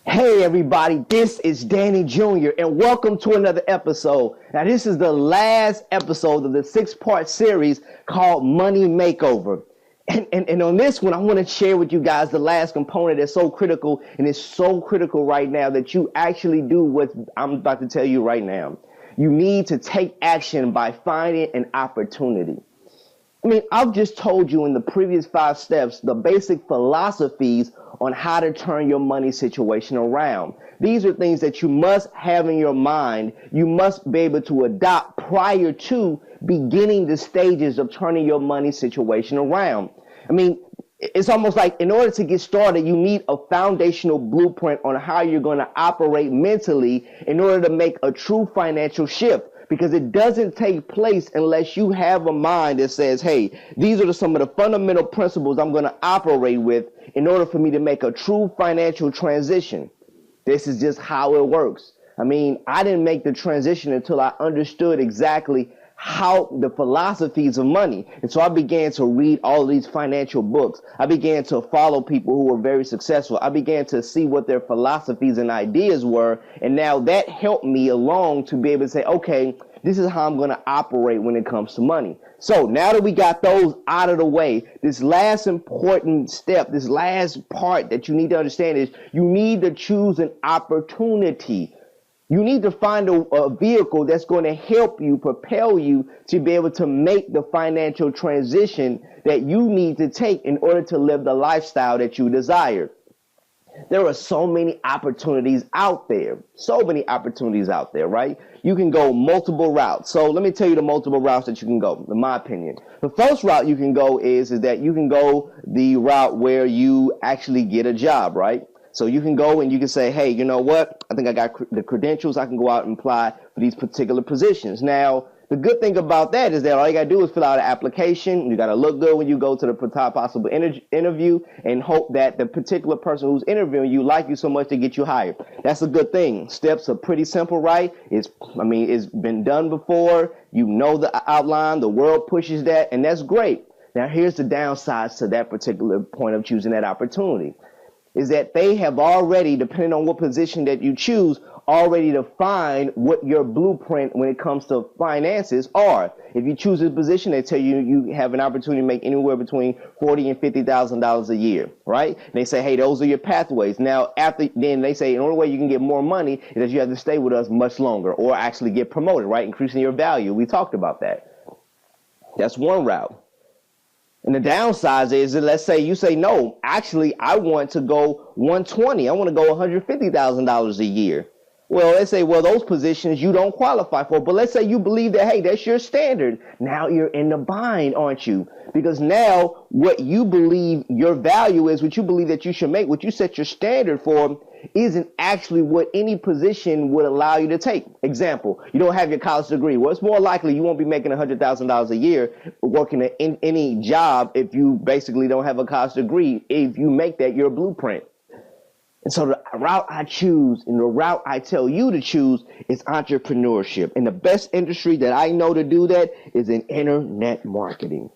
Hey everybody, this is Danny Jr. and welcome to another episode. Now this is the last episode of the 6-part series called Money Makeover. And on this one, I want to share with you guys the last component that's so critical, and it's so critical right now that you actually do what I'm about to tell you right now. You need to take action by finding an opportunity. I've just told you in the previous 5 steps the basic philosophies on how to turn your money situation around. These are things that you must have in your mind. You must be able to adopt prior to beginning the stages of turning your money situation around. It's almost like in order to get started, you need a foundational blueprint on how you're going to operate mentally in order to make a true financial shift. Because it doesn't take place unless you have a mind that says, hey, these are some of the fundamental principles I'm going to operate with in order for me to make a true financial transition. This is just how it works. I didn't make the transition until I understood exactly how the philosophies of money. And so I began to read all these financial books. I began to follow people who were very successful. I began to see what their philosophies and ideas were. And now that helped me along to be able to say, okay, this is how I'm going to operate when it comes to money. So now that we got those out of the way, this last important step, this last part that you need to understand is you need to choose an opportunity. You need to find a vehicle that's going to help you, propel you to be able to make the financial transition that you need to take in order to live the lifestyle that you desire. There are so many opportunities out there, right? You can go multiple routes. So let me tell you the multiple routes that you can go, in my opinion. The first route you can go is that you can go the route where you actually get a job, right? So you can go and you can say, hey, you know what? I think I got the credentials. I can go out and apply for these particular positions. Now, the good thing about that is that all you got to do is fill out an application. You got to look good when you go to the top possible interview and hope that the particular person who's interviewing you like you so much to get you hired. That's a good thing. Steps are pretty simple, right? It's been done before. You know the outline. The world pushes that, and that's great. Now, here's the downsides to that particular point of choosing that opportunity. Is that they have already, depending on what position that you choose, already defined what your blueprint when it comes to finances are. If you choose a position, they tell you you have an opportunity to make anywhere between $40,000 and $50,000 a year, right? And they say, hey, those are your pathways. Now, then they say the only way you can get more money is that you have to stay with us much longer or actually get promoted, right? Increasing your value. We talked about that. That's one route. And the downside is that let's say you say, no, actually, I want to go 120. I want to go $150,000 a year. Well, let's say, well, those positions you don't qualify for. But let's say you believe that, hey, that's your standard. Now you're in the bind, aren't you? Because now what you believe your value is, what you believe that you should make, what you set your standard for, isn't actually what any position would allow you to take. Example, you don't have your college degree. Well, it's more likely you won't be making $100,000 a year working in any job if you basically don't have a college degree, if you make that your blueprint. And so the route I choose and the route I tell you to choose is entrepreneurship. And the best industry that I know to do that is in internet marketing.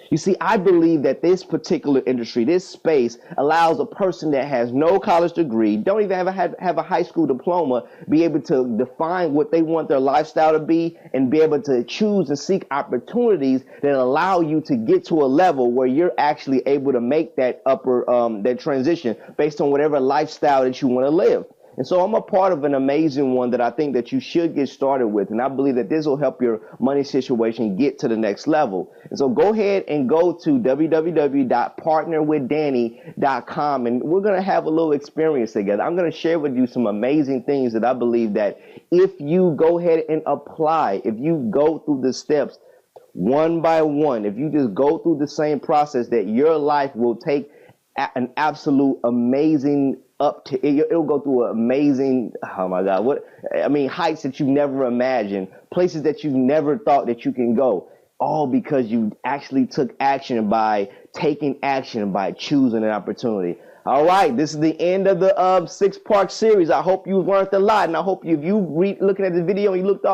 You see, I believe that this particular industry, this space, allows a person that has no college degree, don't even have a high school diploma, be able to define what they want their lifestyle to be and be able to choose and seek opportunities that allow you to get to a level where you're actually able to make that that transition based on whatever lifestyle that you want to live. And so I'm a part of an amazing one that I think that you should get started with. And I believe that this will help your money situation get to the next level. And so go ahead and go to www.partnerwithdanny.com. And we're going to have a little experience together. I'm going to share with you some amazing things that I believe that if you go ahead and apply, if you go through the steps one by one, if you just go through the same process, that your life will take an absolute amazing it'll go through amazing, oh my God, heights that you've never imagined, places that you've never thought that you can go, all because you actually took action by taking action by choosing an opportunity. All right, this is the end of the 6-part series. I hope you've learned a lot, and I hope if you looking at the video and you looked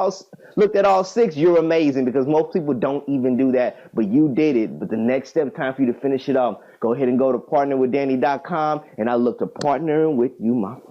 at all 6, you're amazing, because most people don't even do that, but you did it. But the next step, time for you to finish it off. Go ahead and go to partnerwithdanny.com, and I look to partner with you, my friend.